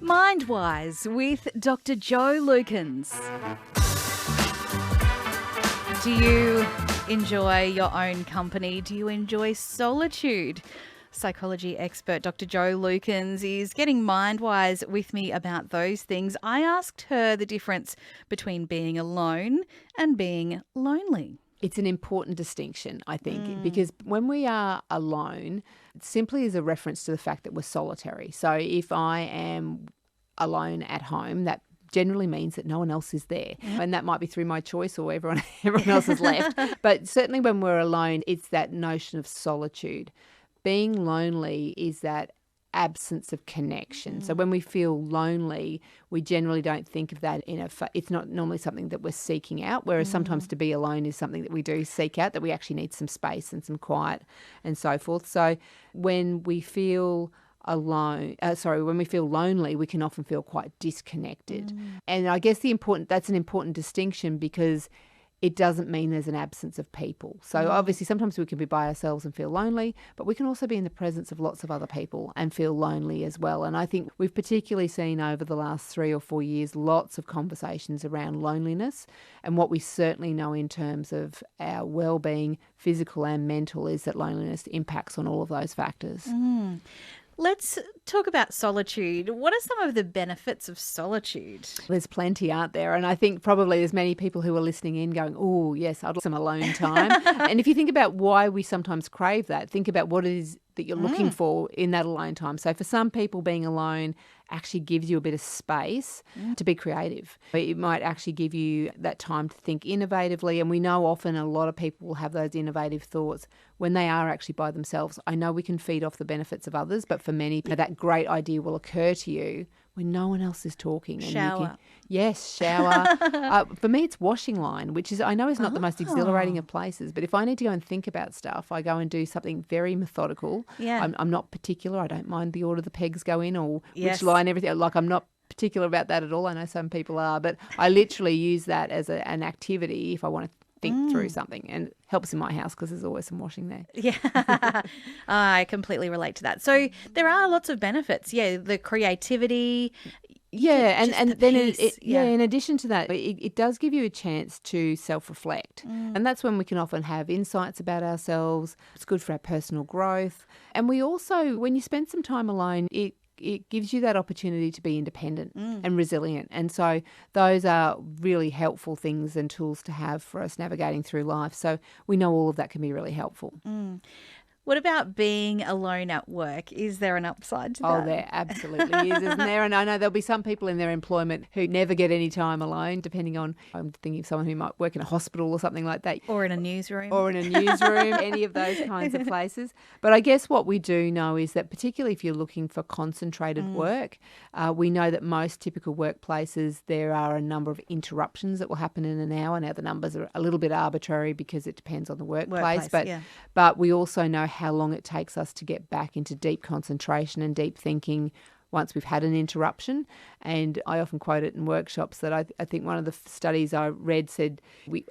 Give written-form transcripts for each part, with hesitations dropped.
Mindwise with Dr. Joe Lukens. Do you enjoy your own company? Do you enjoy solitude? Psychology expert Dr. Joe Lukens is getting Mindwise with me about those things. I asked her the difference between being alone and being lonely. It's an important distinction, I think, because when we are alone, it simply is a reference to the fact that we're solitary. So if I am alone at home, that generally means that no one else is there. And that might be through my choice or everyone else has left. But certainly when we're alone, it's that notion of solitude. Being lonely is that absence of connection. So when we feel lonely, we generally don't think of that it's not normally something that we're seeking out, whereas sometimes to be alone is something that we do seek out, that we actually need some space and some quiet and so forth. So when we feel when we feel lonely, we can often feel quite disconnected. And I guess that's an important distinction, because it doesn't mean there's an absence of people. So obviously sometimes we can be by ourselves and feel lonely, but we can also be in the presence of lots of other people and feel lonely as well. And I think we've particularly seen over the last 3 or 4 years lots of conversations around loneliness. And what we certainly know in terms of our well-being, physical and mental, is that loneliness impacts on all of those factors. Let's talk about solitude. What are some of the benefits of solitude? There's plenty, aren't there? And I think probably there's many people who are listening in going, oh, yes, I'd like some alone time. And if you think about why we sometimes crave that, think about what it is that you're looking for in that alone time. So for some people, being alone actually gives you a bit of space to be creative. It might actually give you that time to think innovatively. And we know often a lot of people will have those innovative thoughts when they are actually by themselves. I know we can feed off the benefits of others, but for many, that great idea will occur to you when no one else is talking. And shower. Yes, shower. For me, it's washing line, which I know is not the most exhilarating of places, but if I need to go and think about stuff, I go and do something very methodical. Yeah. I'm not particular. I don't mind the order the pegs go in or Yes. which line, everything. Like, I'm not particular about that at all. I know some people are, but I literally use that as an activity if I want to think through something, and it helps in my house because there's always some washing there. Yeah, I completely relate to that. So there are lots of benefits. Yeah, the creativity. Yeah, and then peace. in addition to that, it does give you a chance to self-reflect. And that's when we can often have insights about ourselves. It's good for our personal growth. And we also, when you spend some time alone, it gives you that opportunity to be independent and resilient. And so those are really helpful things and tools to have for us navigating through life. So we know all of that can be really helpful. What about being alone at work? Is there an upside to that? Oh, there absolutely is, isn't there? And I know there'll be some people in their employment who never get any time alone, depending on, I'm thinking of someone who might work in a hospital or something like that. Or in a newsroom. Any of those kinds of places. But I guess what we do know is that particularly if you're looking for concentrated work, we know that most typical workplaces, there are a number of interruptions that will happen in an hour. Now, the numbers are a little bit arbitrary because it depends on the workplace. But we also know how long it takes us to get back into deep concentration and deep thinking once we've had an interruption. And I often quote it in workshops that I think one of the studies I read said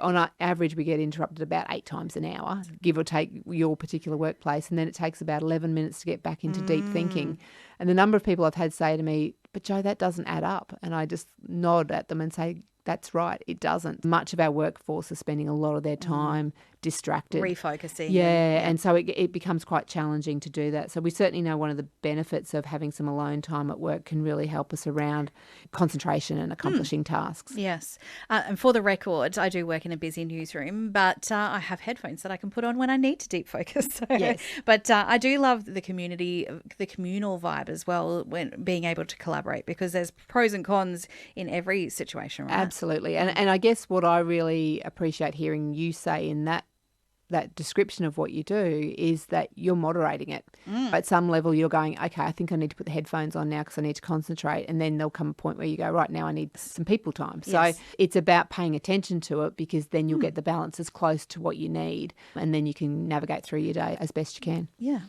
on average we get interrupted about 8 times an hour, give or take your particular workplace, and then it takes about 11 minutes to get back into deep thinking. And the number of people I've had say to me, but Joe, that doesn't add up. And I just nod at them and say, that's right, it doesn't. Much of our workforce is spending a lot of their time distracted. Refocusing. And so it becomes quite challenging to do that. So we certainly know one of the benefits of having some alone time at work can really help us around concentration and accomplishing tasks. Yes. And for the record, I do work in a busy newsroom, but I have headphones that I can put on when I need to deep focus. So, yes. But I do love the community, the communal vibe as well, when being able to collaborate, because there's pros and cons in every situation, right? Absolutely. And I guess what I really appreciate hearing you say in that description of what you do is that you're moderating it. At some level you're going, okay, I think I need to put the headphones on now because I need to concentrate, and then there'll come a point where you go, right, now I need some people time. Yes. So it's about paying attention to it, because then you'll get the balance as close to what you need, and then you can navigate through your day as best you can. Yeah.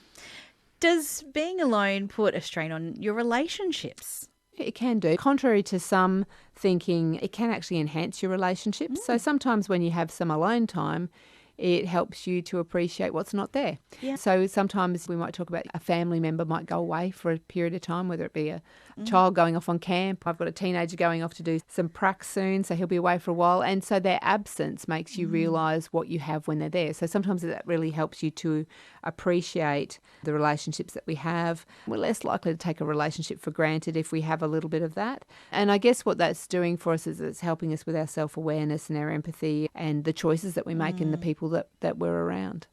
Does being alone put a strain on your relationships? It can do. Contrary to some thinking, it can actually enhance your relationships. So sometimes when you have some alone time, it helps you to appreciate what's not there. Yeah. So sometimes we might talk about a family member might go away for a period of time, whether it be a child going off on camp. I've got a teenager going off to do some prac soon, so he'll be away for a while. And so their absence makes you realise what you have when they're there. So sometimes that really helps you to appreciate the relationships that we have. We're less likely to take a relationship for granted if we have a little bit of that. And I guess what that's doing for us is it's helping us with our self-awareness and our empathy and the choices that we make in the people that we're around.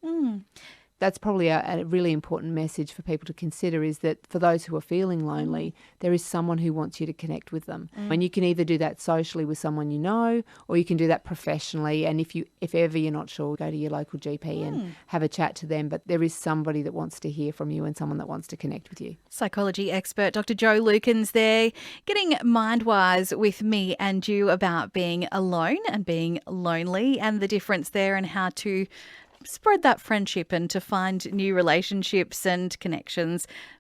That's probably a really important message for people to consider, is that for those who are feeling lonely, there is someone who wants you to connect with them. And you can either do that socially with someone you know, or you can do that professionally. And if ever you're not sure, go to your local GP and have a chat to them. But there is somebody that wants to hear from you and someone that wants to connect with you. Psychology expert Dr. Jo Lukens there, getting mind-wise with me and you about being alone and being lonely and the difference there and how to spread that friendship and to find new relationships and connections